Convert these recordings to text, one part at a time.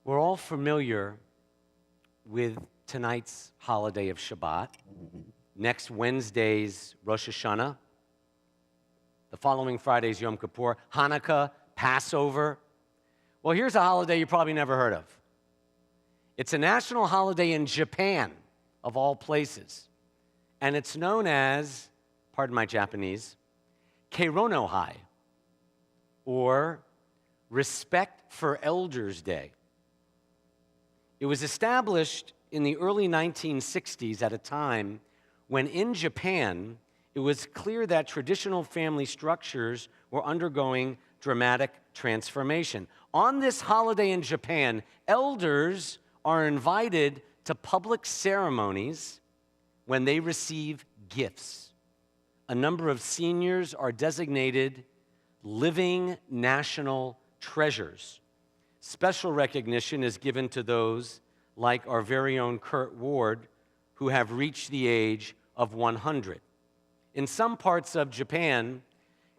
We're all familiar with tonight's holiday of Shabbat, next Wednesday's Rosh Hashanah, the following Friday's Yom Kippur, Hanukkah, Passover. Well, here's a holiday you probably never heard of. It's a national holiday in Japan, of all places, and it's known as, pardon my Japanese, Keirono-hai, or Respect for Elders Day. It was established in the early 1960s at a time when in Japan, it was clear that traditional family structures were undergoing dramatic transformation. On this holiday in Japan, elders are invited to public ceremonies when they receive gifts. A number of seniors are designated living national treasures. Special recognition is given to those like our very own Curt Ward, who have reached the age of 100. In some parts of Japan,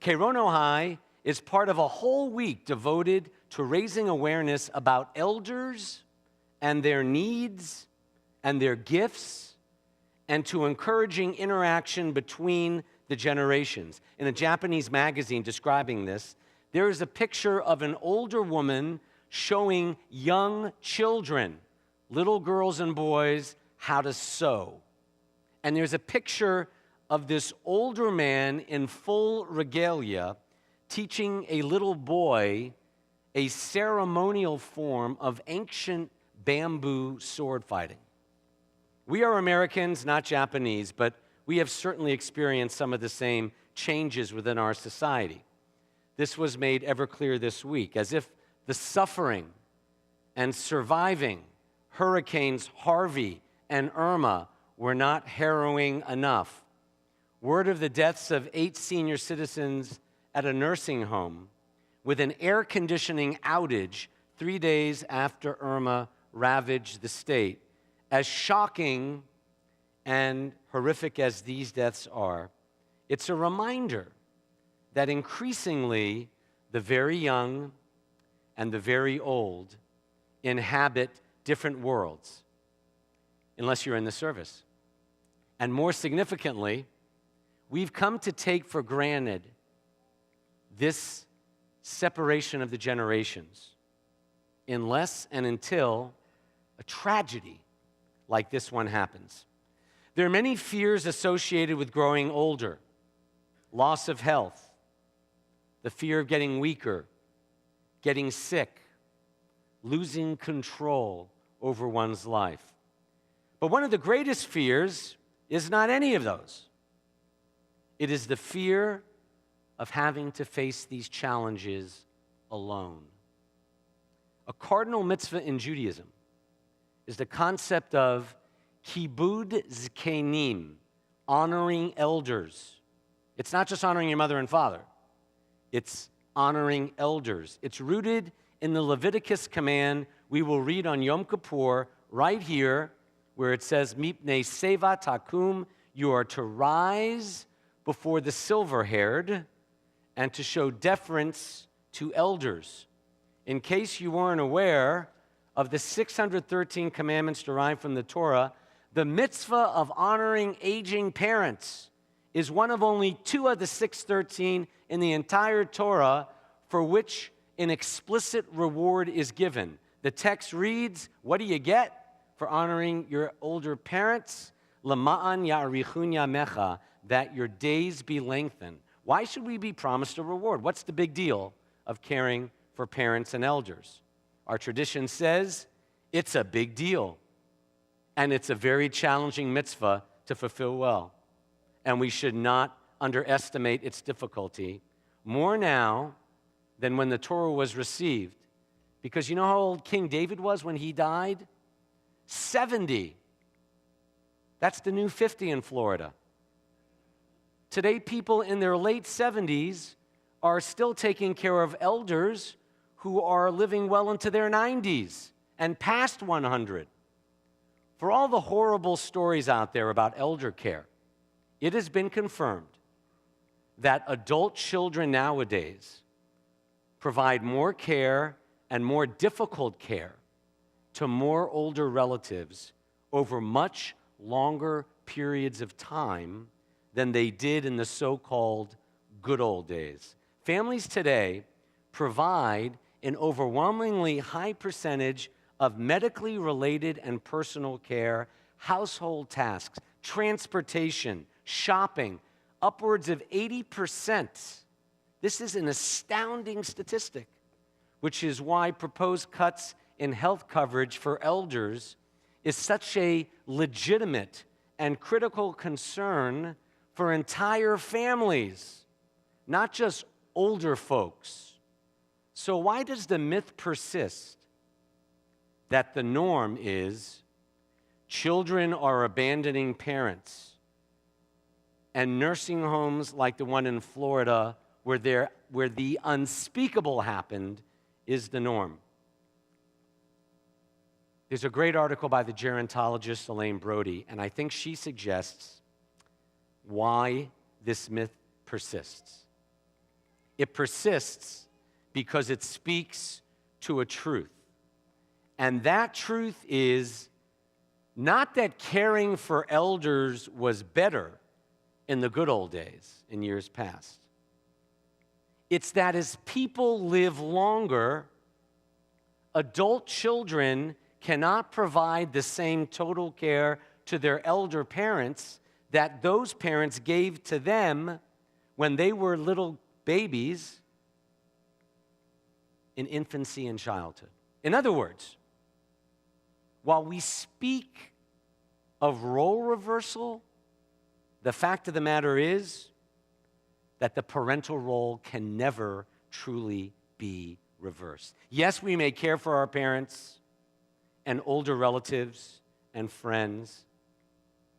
Keirono-hai is part of a whole week devoted to raising awareness about elders and their needs and their gifts, and to encouraging interaction between the generations. In a Japanese magazine describing this, there is a picture of an older woman showing young children, little girls and boys, how to sew. And there's a picture of this older man in full regalia teaching a little boy a ceremonial form of ancient bamboo sword fighting. We are Americans, not Japanese, but we have certainly experienced some of the same changes within our society. This was made ever clear this week, as if the suffering and surviving Hurricanes Harvey and Irma were not harrowing enough. Word of the deaths of 8 senior citizens at a nursing home with an air conditioning outage 3 days after Irma ravaged the state. As shocking and horrific as these deaths are, it's a reminder that increasingly the very young and the very old inhabit different worlds, unless you're in the service. And more significantly, we've come to take for granted this separation of the generations unless and until a tragedy like this one happens. There are many fears associated with growing older: loss of health, the fear of getting weaker, getting sick, losing control over one's life. But one of the greatest fears is not any of those. It is the fear of having to face these challenges alone. A cardinal mitzvah in Judaism is the concept of kibud zkenim, honoring elders. It's not just honoring your mother and father. It's honoring elders. It's rooted in the Leviticus command we will read on Yom Kippur right here, where it says, Mipnei seva takum, you are to rise before the silver-haired and to show deference to elders. In case you weren't aware of the 613 commandments derived from the Torah, the mitzvah of honoring aging parents is one of only 2 of the 613 in the entire Torah for which an explicit reward is given. The text reads, what do you get for honoring your older parents? Lama'an ya'arichun yamecha, that your days be lengthened. Why should we be promised a reward? What's the big deal of caring for parents and elders? Our tradition says it's a big deal, and it's a very challenging mitzvah to fulfill well, and we should not underestimate its difficulty, more now than when the Torah was received. Because you know how old King David was when he died? 70. That's the new 50 in Florida. Today, people in their late 70s are still taking care of elders who are living well into their 90s and past 100. For all the horrible stories out there about elder care, it has been confirmed that adult children nowadays provide more care and more difficult care to more older relatives over much longer periods of time than they did in the so-called good old days. Families today provide an overwhelmingly high percentage of medically related and personal care, household tasks, transportation, shopping, upwards of 80%. This is an astounding statistic, which is why proposed cuts in health coverage for elders is such a legitimate and critical concern for entire families, not just older folks. So why does the myth persist that the norm is children are abandoning parents and nursing homes like the one in Florida where the unspeakable happened is the norm? There's a great article by the gerontologist Elaine Brody, and I think she suggests why this myth persists. It persists because it speaks to a truth. And that truth is not that caring for elders was better in the good old days, in years past. It's that as people live longer, adult children cannot provide the same total care to their elder parents that those parents gave to them when they were little babies in infancy and childhood. In other words, while we speak of role reversal, the fact of the matter is that the parental role can never truly be reversed. Yes, we may care for our parents and older relatives and friends,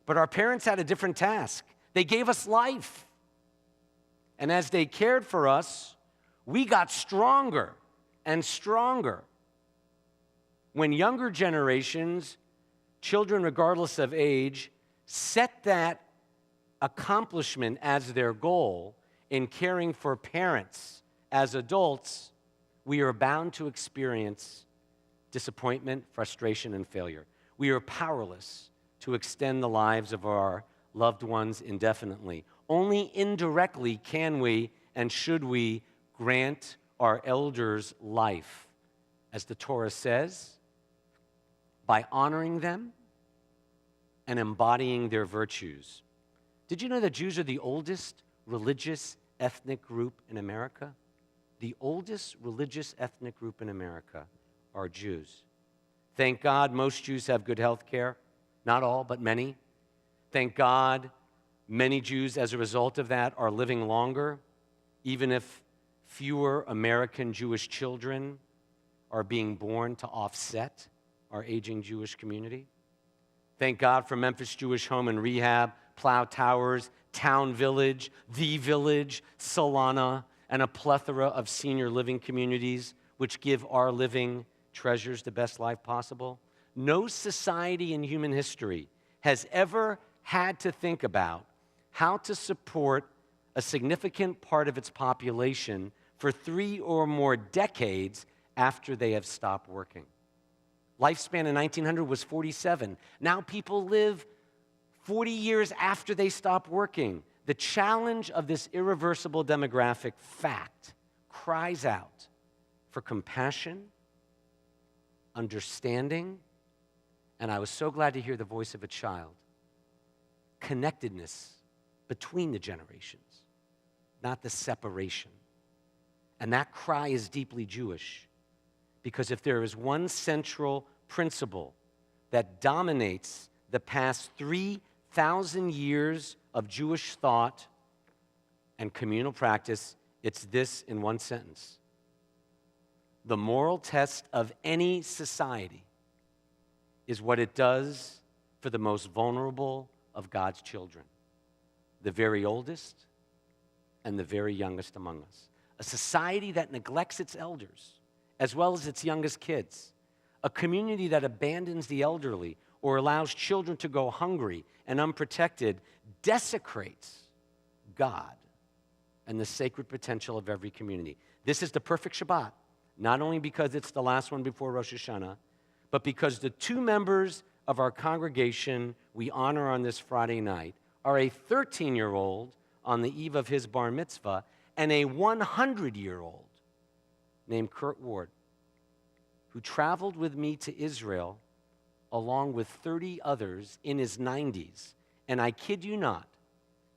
but our parents had a different task. They gave us life. And as they cared for us, we got stronger and stronger. When younger generations, children regardless of age, set that accomplishment as their goal in caring for parents as adults, we are bound to experience disappointment, frustration, and failure. We are powerless to extend the lives of our loved ones indefinitely. Only indirectly can we and should we grant our elders life, as the Torah says, by honoring them and embodying their virtues. Did you know that Jews are the oldest religious ethnic group in America? The oldest religious ethnic group in America are Jews. Thank God most Jews have good health care. Not all, but many. Thank God many Jews, as a result of that, are living longer, even if fewer American Jewish children are being born to offset our aging Jewish community. Thank God for Memphis Jewish Home and Rehab, Plow Towers, Town Village, The Village, Solana, and a plethora of senior living communities which give our living treasures the best life possible. No society in human history has ever had to think about how to support a significant part of its population for 3 or more decades after they have stopped working. Lifespan in 1900 was 47. Now people live 40 years after they stop working. The challenge of this irreversible demographic fact cries out for compassion, understanding, and I was so glad to hear the voice of a child, connectedness between the generations, not the separation. And that cry is deeply Jewish, because if there is one central principle that dominates the past 3,000 years of Jewish thought and communal practice, it's this in one sentence. The moral test of any society is what it does for the most vulnerable of God's children, the very oldest and the very youngest among us. A society that neglects its elders as well as its youngest kids, a community that abandons the elderly or allows children to go hungry and unprotected, desecrates God and the sacred potential of every community. This is the perfect Shabbat, not only because it's the last one before Rosh Hashanah, but because the two members of our congregation we honor on this Friday night are a 13-year-old on the eve of his bar mitzvah and a 100-year-old named Curt Ward, who traveled with me to Israel along with 30 others in his 90s. And I kid you not,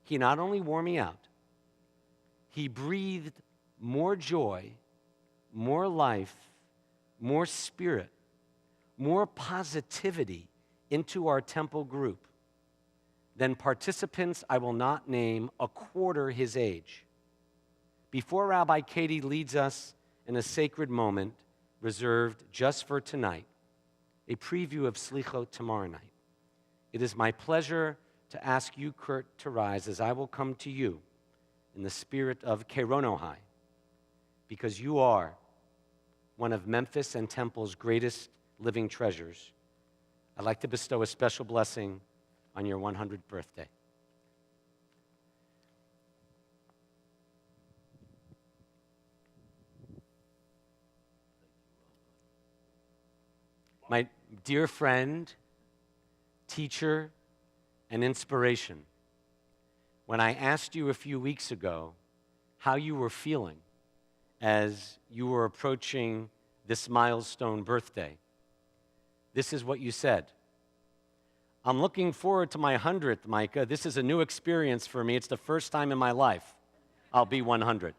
he not only wore me out, he breathed more joy, more life, more spirit, more positivity into our temple group than participants I will not name a quarter his age. Before Rabbi Katie leads us in a sacred moment reserved just for tonight, a preview of Slichot tomorrow night, it is my pleasure to ask you, Curt, to rise as I will come to you in the spirit of Keronohai, because you are one of Memphis and Temple's greatest living treasures. I'd like to bestow a special blessing on your 100th birthday. My dear friend, teacher, and inspiration, when I asked you a few weeks ago how you were feeling as you were approaching this milestone birthday, this is what you said. I'm looking forward to my 100th, Micah. This is a new experience for me. It's the first time in my life I'll be 100.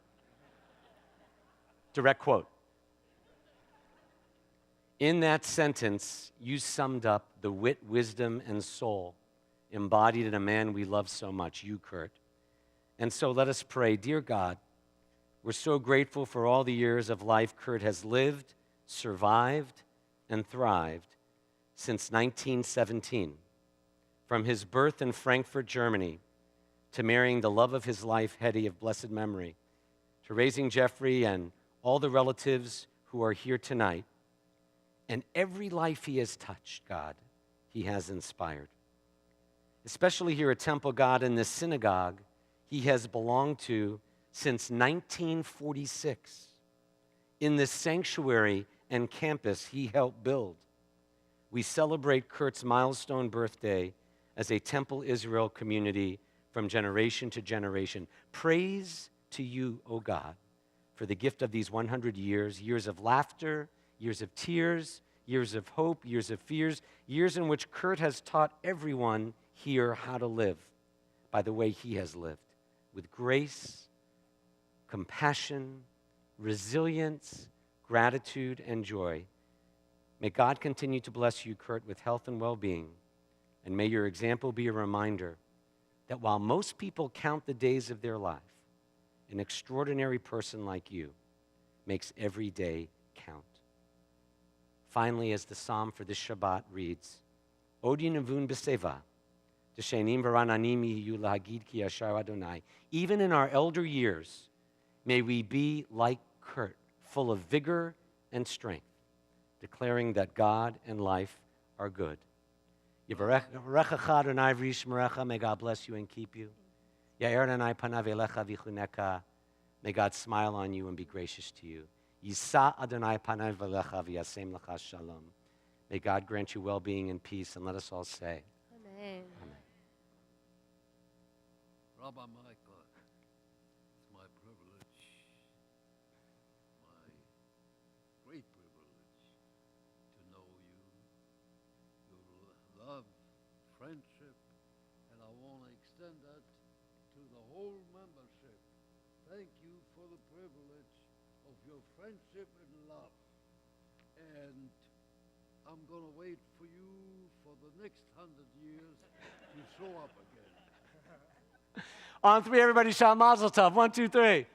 Direct quote. In that sentence, you summed up the wit, wisdom, and soul embodied in a man we love so much, you, Curt. And so let us pray. Dear God, we're so grateful for all the years of life Curt has lived, survived, and thrived since 1917. From his birth in Frankfurt, Germany, to marrying the love of his life, Hetty, of blessed memory, to raising Jeffrey and all the relatives who are here tonight, and every life he has touched, God, he has inspired. Especially here at Temple, God, in this synagogue he has belonged to since 1946. In this sanctuary and campus he helped build. We celebrate Curt's milestone birthday as a Temple Israel community from generation to generation. Praise to you, O God, for the gift of these 100 years, years of laughter, years of tears, years of hope, years of fears, years in which Curt has taught everyone here how to live by the way he has lived, with grace, compassion, resilience, gratitude, and joy. May God continue to bless you, Curt, with health and well-being, and may your example be a reminder that while most people count the days of their life, an extraordinary person like you makes every day count. Finally, as the psalm for this Shabbat reads, Odi nevun b'seva, t'shenim v'rananim yiyu lahagid ki yashar Adonai. Even in our elder years, may we be like Curt, full of vigor and strength, declaring that God and life are good. Yivarechecha Adonai v'yishmerecha, may God bless you and keep you. Ya'er Adonai panav elecha v'chuneka, may God smile on you and be gracious to you. Yisa Adonai panav elecha v'yasem lecha shalom. May God grant you well-being and peace, and let us all say, Amen. Amen. Rabbi Michael, it's my privilege, my great privilege to know you, your love, friendship, and I want to extend that to the whole membership. Thank you for the privilege of your friendship and love. And I'm going to wait for you for the next 100 years to show up again. On three, everybody shout Mazel Tov. 1, 2, 3.